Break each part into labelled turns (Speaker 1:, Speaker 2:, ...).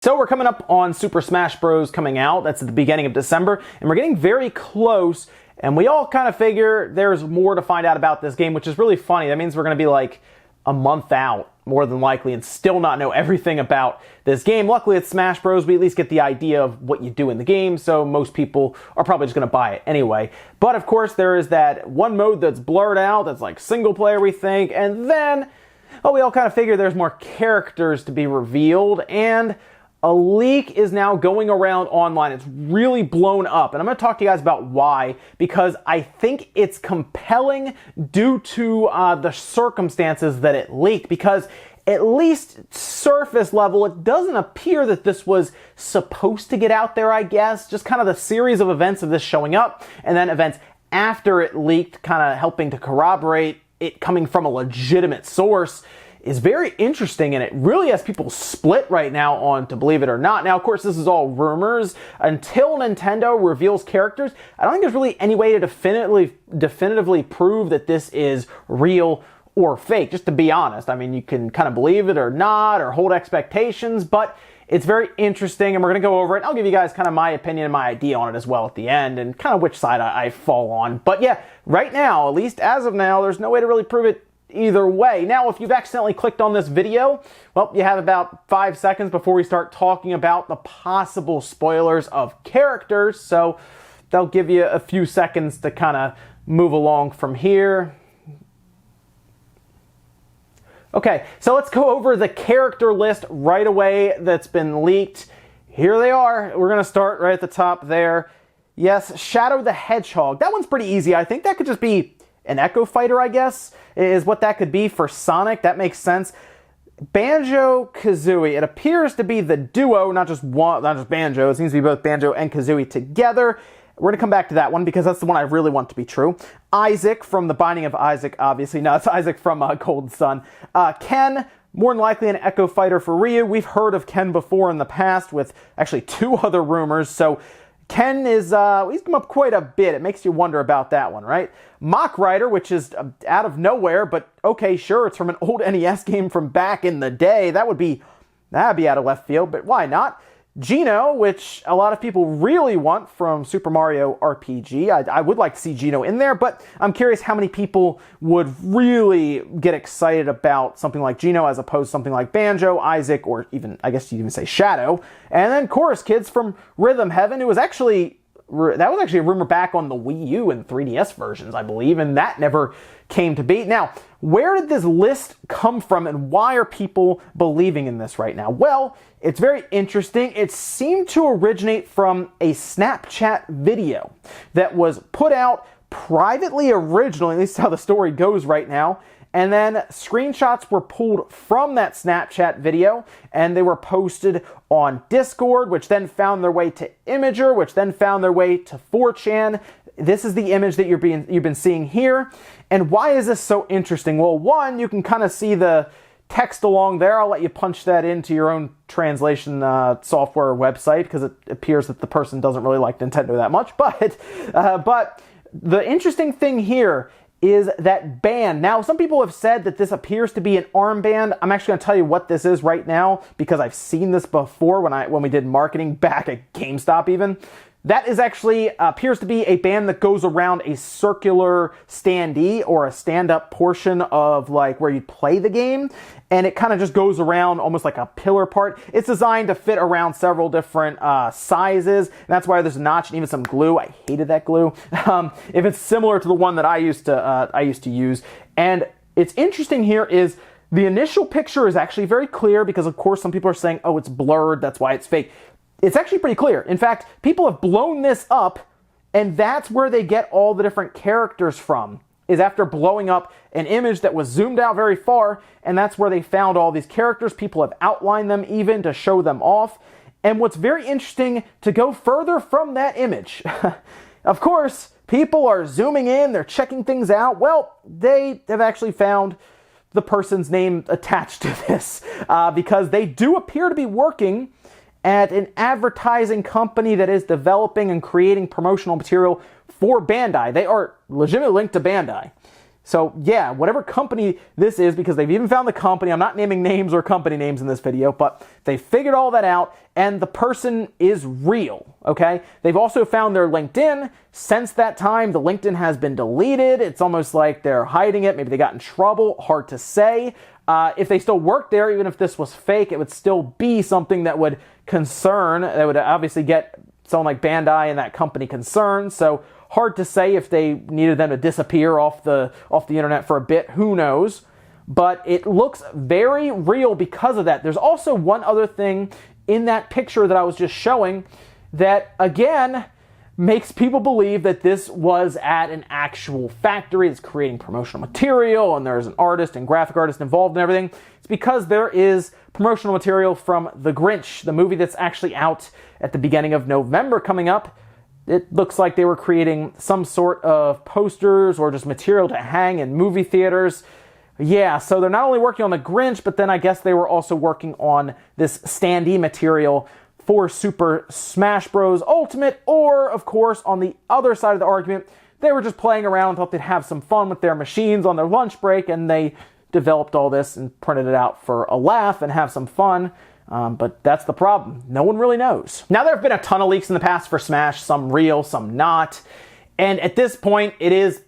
Speaker 1: So we're coming up on Super Smash Bros. Coming out. That's at the beginning of December, and we're getting very close, and we all kind of figure there's more to find out about this game, which is really funny. That means we're going to be like a month out, more than likely, and still not know everything about this game. Luckily, it's Smash Bros. We at least get the idea of what you do in the game, so most people are probably just going to buy it anyway. But of course, there is that one mode that's blurred out, that's like single player, we think, and then, well, we all kind of figure there's more characters to be revealed, and a leak is now going around online. It's really blown up, and I'm going to talk to you guys about why, because I think it's compelling due to the circumstances that it leaked, because at least surface level, it doesn't appear that this was supposed to get out there, I guess. Just kind of the series of events of this showing up, and then events after it leaked kind of helping to corroborate it coming from a legitimate source is very interesting, and it really has people split right now on to believe it or not. Now, of course, this is all rumors. Until Nintendo reveals characters, I don't think there's really any way to definitively prove that this is real or fake, just to be honest. I mean, you can kind of believe it or not, or hold expectations, but it's very interesting, and we're going to go over it. I'll give you guys kind of my opinion and my idea on it as well at the end, and kind of which side I fall on. But yeah, right now, at least as of now, there's no way to really prove it either way. Now, if you've accidentally clicked on this video, well, you have about 5 seconds before we start talking about the possible spoilers of characters, so they'll give you a few seconds to kind of move along from here. Okay, so let's go over the character list right away that's been leaked. Here they are. We're going to start right at the top there. Yes, Shadow the Hedgehog. That one's pretty easy. I think that could just be an Echo Fighter, I guess, is what that could be for Sonic. That makes sense. Banjo-Kazooie. It appears to be the duo, not just Banjo. It seems to be both Banjo and Kazooie together. We're going to come back to that one because that's the one I really want to be true. Isaac from The Binding of Isaac, obviously. No, it's Isaac from Golden Sun. Ken, more than likely an Echo Fighter for Ryu. We've heard of Ken before in the past with actually 2 other rumors, so Ken is, he's come up quite a bit. It makes you wonder about that one, right? Mach Rider, which is out of nowhere, but okay, sure, it's from an old NES game from back in the day. That'd be out of left field, but why not? Geno, which a lot of people really want from Super Mario RPG. I would like to see Geno in there, but I'm curious how many people would really get excited about something like Geno as opposed to something like Banjo, Isaac, or even, I guess you'd even say Shadow. And then Chorus Kids from Rhythm Heaven, who was actually, that was actually a rumor back on the Wii U and 3DS versions, I believe, and that never came to be. Now, where did this list come from, and why are people believing in this right now? Well, it's very interesting. It seemed to originate from a Snapchat video that was put out privately originally, at least how the story goes right now, and then screenshots were pulled from that Snapchat video, and they were posted on Discord, which then found their way to Imgur, which then found their way to 4chan. This is the image that you've been seeing here. And why is this so interesting? Well, one, you can kind of see the text along there. I'll let you punch that into your own translation software website, because it appears that the person doesn't really like Nintendo that much. But the interesting thing here is that band. Now, some people have said that this appears to be an armband. I'm actually going to tell you what this is right now, because I've seen this before when we did marketing back at GameStop even. That is actually, appears to be a band that goes around a circular standee or a stand-up portion of like where you play the game, and it kind of just goes around almost like a pillar part. It's designed to fit around several different sizes, and that's why there's a notch and even some glue. I hated that glue. If it's similar to the one that I used to use. And it's interesting here is the initial picture is actually very clear, because of course some people are saying, oh, it's blurred, that's why it's fake. It's actually pretty clear. In fact, people have blown this up, and that's where they get all the different characters from, is after blowing up an image that was zoomed out very far, and that's where they found all these characters. People have outlined them even to show them off. And what's very interesting, to go further from that image, of course, people are zooming in, they're checking things out. Well, they have actually found the person's name attached to this, because they do appear to be working at an advertising company that is developing and creating promotional material for Bandai. They are legitimately linked to Bandai. So yeah, whatever company this is, because they've even found the company, I'm not naming names or company names in this video, but they figured all that out, and the person is real, okay? They've also found their LinkedIn. Since that time, the LinkedIn has been deleted. It's almost like they're hiding it. Maybe they got in trouble, hard to say. If they still work there, even if this was fake, it would still be something that would obviously get someone like Bandai and that company concerned. So hard to say if they needed them to disappear off the internet for a bit. Who knows? But it looks very real because of that. There's also one other thing in that picture that I was just showing that, again, makes people believe that this was at an actual factory that's creating promotional material, and there's an artist and graphic artist involved in everything. It's because there is promotional material from The Grinch, the movie that's actually out at the beginning of November coming up. It looks like they were creating some sort of posters or just material to hang in movie theaters. Yeah, so they're not only working on The Grinch, but then I guess they were also working on this standee material for Super Smash Bros. Ultimate, or, of course, on the other side of the argument, they were just playing around, thought they'd have some fun with their machines on their lunch break, and they developed all this and printed it out for a laugh and have some fun. But that's the problem. No one really knows. Now, there have been a ton of leaks in the past for Smash, some real, some not. And at this point, it is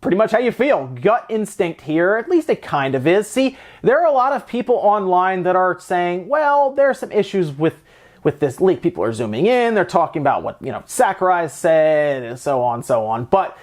Speaker 1: pretty much how you feel. Gut instinct here, at least it kind of is. See, there are a lot of people online that are saying, well, there are some issues with this leak. People are zooming in, they're talking about what, Sakurai said, and so on. But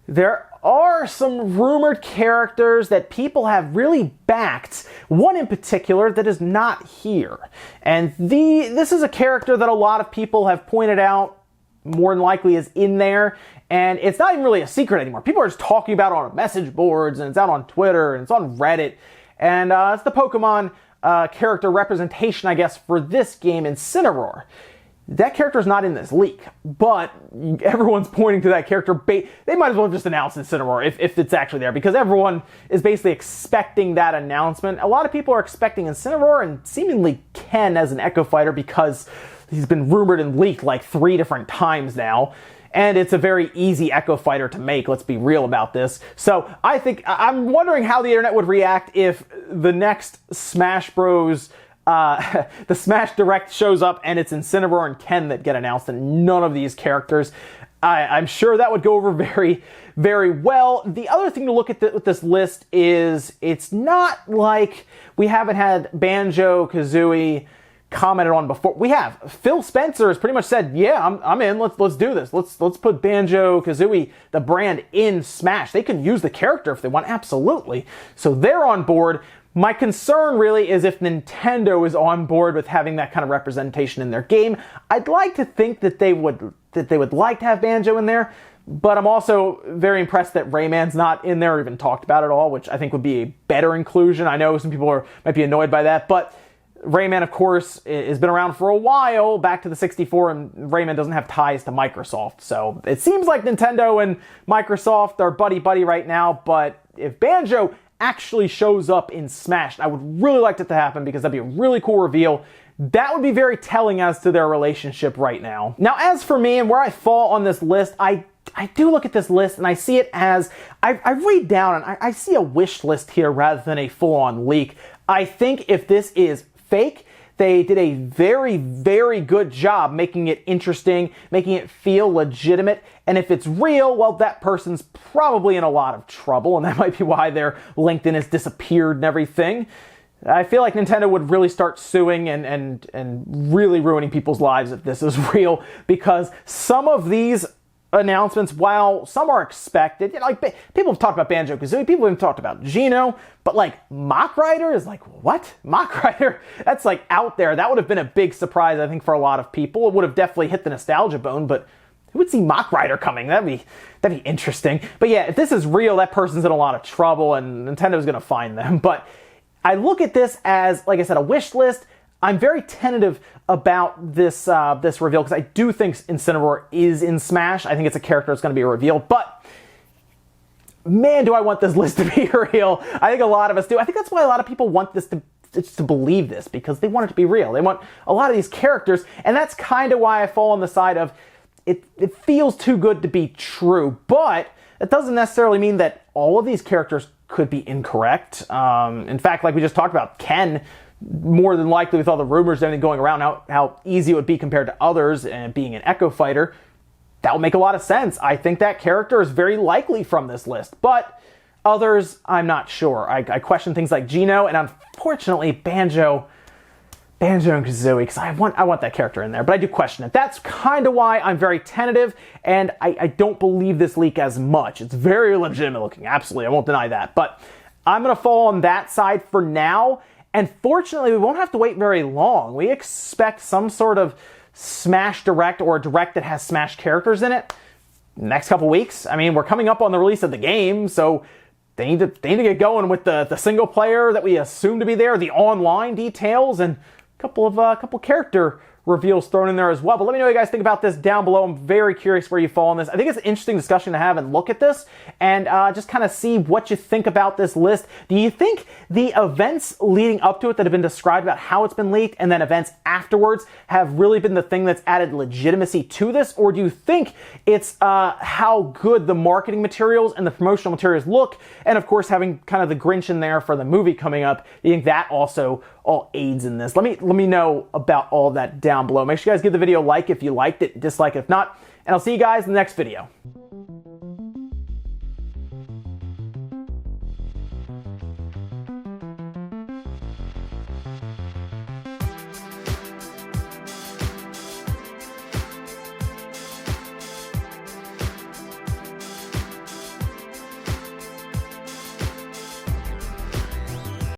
Speaker 1: there are some rumored characters that people have really backed, one in particular that is not here. And this is a character that a lot of people have pointed out more than likely is in there, and it's not even really a secret anymore. People are just talking about it on message boards, and it's out on Twitter, and it's on Reddit, and it's the Pokemon character representation, I guess, for this game, Incineroar. That character is not in this leak, but everyone's pointing to that character. They might as well have just announced Incineroar if it's actually there, because everyone is basically expecting that announcement. A lot of people are expecting Incineroar and seemingly Ken as an Echo Fighter, because he's been rumored and leaked like 3 different times now. And it's a very easy Echo Fighter to make, let's be real about this. So I'm wondering how the internet would react if the next Smash Bros. The Smash Direct shows up and it's Incineroar and Ken that get announced and none of these characters. I'm sure that would go over very, very well. The other thing to look at with this list is it's not like we haven't had Banjo-Kazooie commented on before. We have. Phil Spencer has pretty much said, yeah, I'm in. Let's do this. Let's put Banjo-Kazooie, the brand, in Smash. They can use the character if they want, absolutely. So they're on board. My concern really is if Nintendo is on board with having that kind of representation in their game. I'd like to think that they would like to have Banjo in there, but I'm also very impressed that Rayman's not in there or even talked about at all, which I think would be a better inclusion. I know some people might be annoyed by that, but Rayman, of course, has been around for a while, back to the 64, and Rayman doesn't have ties to Microsoft. So it seems like Nintendo and Microsoft are buddy-buddy right now, but if Banjo actually shows up in Smash, I would really like it to happen because that'd be a really cool reveal. That would be very telling as to their relationship right now. Now, as for me and where I fall on this list, I do look at this list and I see it as, I read down and I see a wish list here rather than a full-on leak. I think if this is fake, they did a very, very good job making it interesting, making it feel legitimate. And if it's real, well, that person's probably in a lot of trouble, and that might be why their LinkedIn has disappeared and everything. I feel like Nintendo would really start suing and really ruining people's lives if this is real, because some of these announcements, while some are expected, like people have talked about Banjo-Kazooie, people have talked about Geno, but like Mach Rider is like, what? Mach Rider? That's like out there. That would have been a big surprise, I think, for a lot of people. It would have definitely hit the nostalgia bone, but who would see Mach Rider coming? That'd be interesting. But yeah, if this is real, that person's in a lot of trouble and Nintendo's gonna find them. But I look at this as, like I said, a wish list. I'm very tentative about this reveal because I do think Incineroar is in Smash. I think it's a character that's going to be revealed, but man, do I want this list to be real. I think a lot of us do. I think that's why a lot of people want this to believe this, because they want it to be real. They want a lot of these characters, and that's kind of why I fall on the side of it feels too good to be true. But That doesn't necessarily mean that all of these characters could be incorrect. In fact, like we just talked about, Ken, more than likely with all the rumors and everything going around, how easy it would be compared to others and being an Echo fighter, that would make a lot of sense. I think that character is very likely from this list, but others, I'm not sure. I question things like Geno, and unfortunately, Banjo and Kazooie, because I want that character in there, but I do question it. That's kind of why I'm very tentative, and I don't believe this leak as much. It's very legitimate looking, absolutely, I won't deny that, but I'm going to fall on that side for now, and fortunately, we won't have to wait very long. We expect some sort of Smash Direct or a Direct that has Smash characters in it next couple weeks. I mean, we're coming up on the release of the game, so they need to get going with the single player that we assume to be there, the online details, and couple character reveals thrown in there as well. But let me know what you guys think about this down below. I'm very curious where you fall on this. I think it's an interesting discussion to have and look at this and just kind of see what you think about this list. Do you think the events leading up to it that have been described about how it's been leaked and then events afterwards have really been the thing that's added legitimacy to this? Or do you think it's how good the marketing materials and the promotional materials look? And of course, having kind of the Grinch in there for the movie coming up, do you think that also all aids in this? Let me know about all of that down below. Make sure you guys give the video a like if you liked it, dislike if not, and I'll see you guys in the next video.